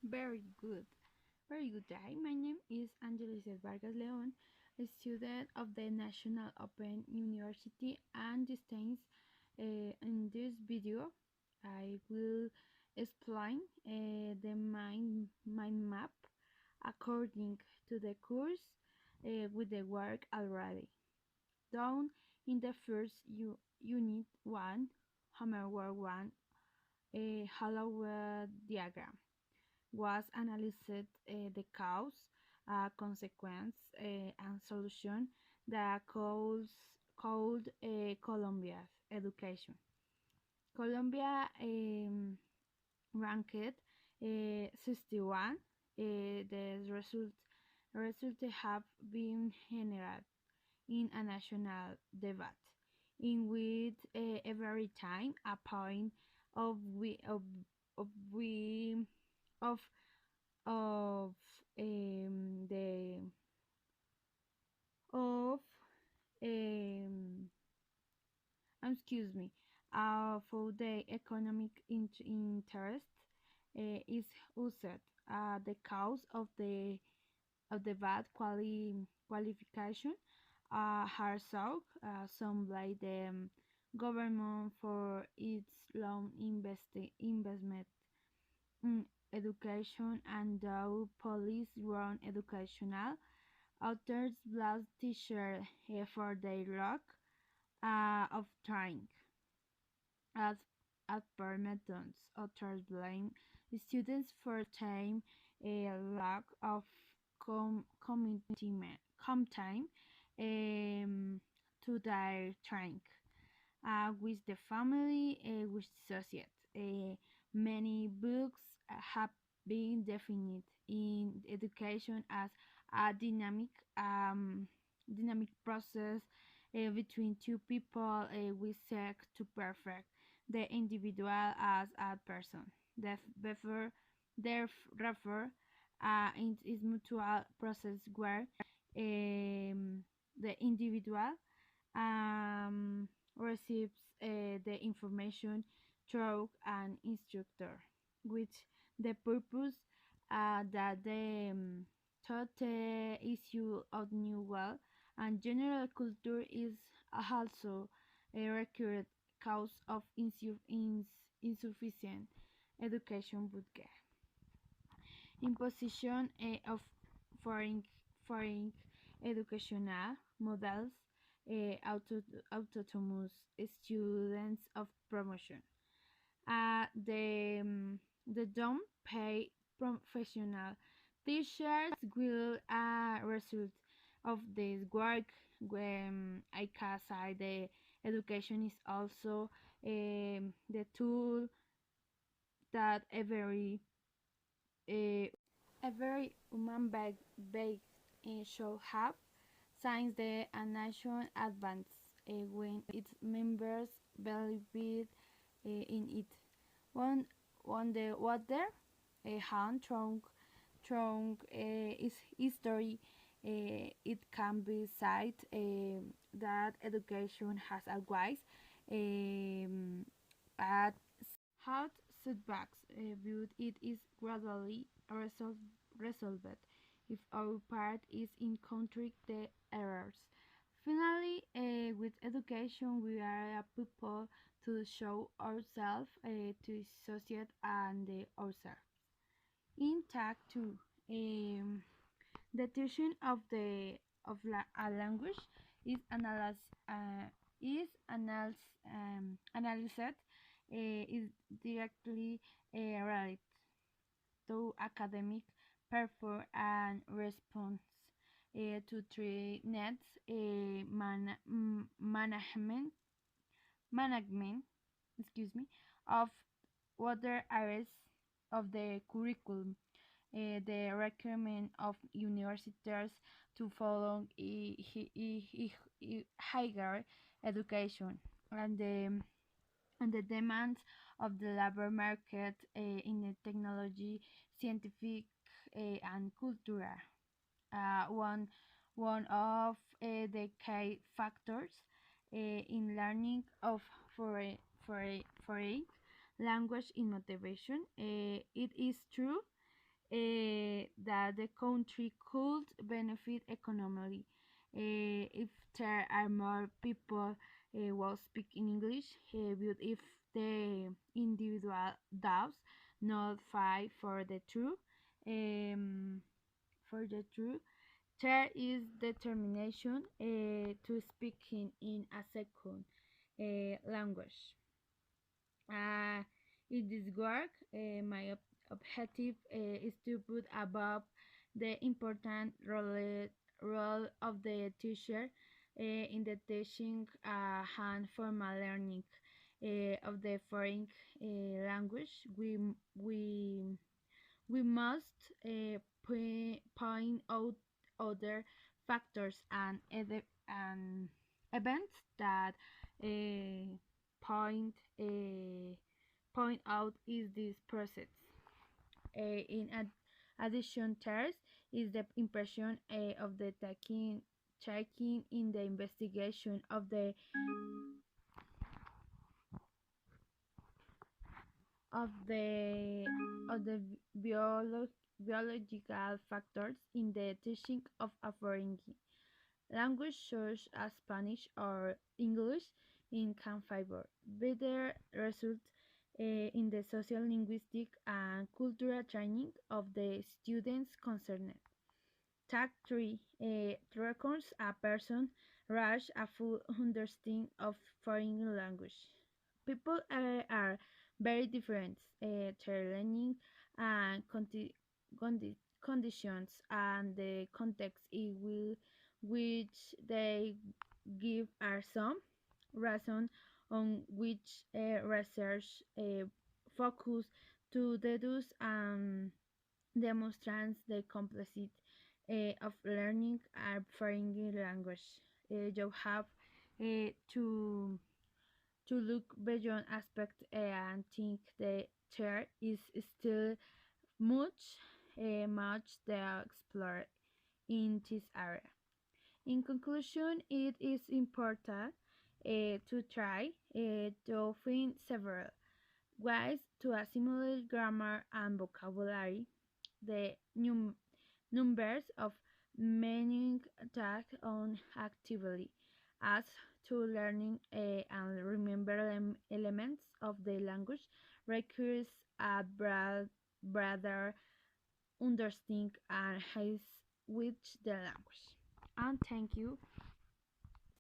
Very good. Very good day. My name is Angelica Vargas Leon, a student of the National Open University, and in this video I will explain the mind map according to the course with the work already done in the first unit 1, homework 1, a hollow diagram was analyzed the cause, consequence, and solution that called Colombia's education. Colombia ranked 61. The result have been general in a national debate, in which every time a point of we of we of of the of um, excuse me for the economic interest is used the cause of the bad qualification herself some blame the government for its long investment in education and though police run educational authors blast teachers for their lack of trying. As, as per methods, authors blame students for time a lack of time to their trying. With the family, with society. Many books have been defined in education as a dynamic process between two people we seek to perfect the individual as a person. Therefore, it is mutual process where the individual um, receives the information through an instructor, with the purpose that the thought issue of new well and general culture is also a recurrent cause of insufficient education budget. Imposition of foreign foreign educational models, autonomous students of promotion. The don't pay professional teachers will result of this work when I can say the education is also the tool that uh, every human being should have since the a nation advance when its members believe in it. One, one the water, a hand trunk is history. It can be said that education has always um, had hard setbacks, but it is gradually resolved if our part is encountering the errors. Finally, with education, we are a people to show ourselves to society and ourselves. In tag 2, the teaching of a language is analyzed is directly related to academic performance and response to three nets management excuse me of other areas of the curriculum, the requirement of universities to follow higher education, and the demands of the labor market in the technology, scientific, and cultural. One of the key factors in learning of foreign language in motivation. It is true that the country could benefit economically if there are more people will speak in English, but if the individual does not fight um, for the truth, there is determination to speak in a second language. Uh, in this work, my objective is to put above the important role of the teacher in the teaching and formal learning of the foreign language. We must point out other factors and events that uh, point uh, point out is this process. In addition, third is the impression of the taking in the investigation of the of the biological factors in the teaching of a foreign language such as Spanish or English in can favor better results in the social linguistic and cultural training of the students concerned. Tag 3 records a person rush a full understanding of foreign language. People are very different. Their learning and conditions and the context in which they give are some reason on which research focus to deduce and demonstrates the complexity of learning a foreign language. You have to look beyond aspect and think that there is still much to explore in this area. In conclusion, it is important to try to find several ways to assimilate grammar and vocabulary, the numbers of meaning tagged on actively as to learning and remember elements of the language requires a broader understanding and has with the language. And thank you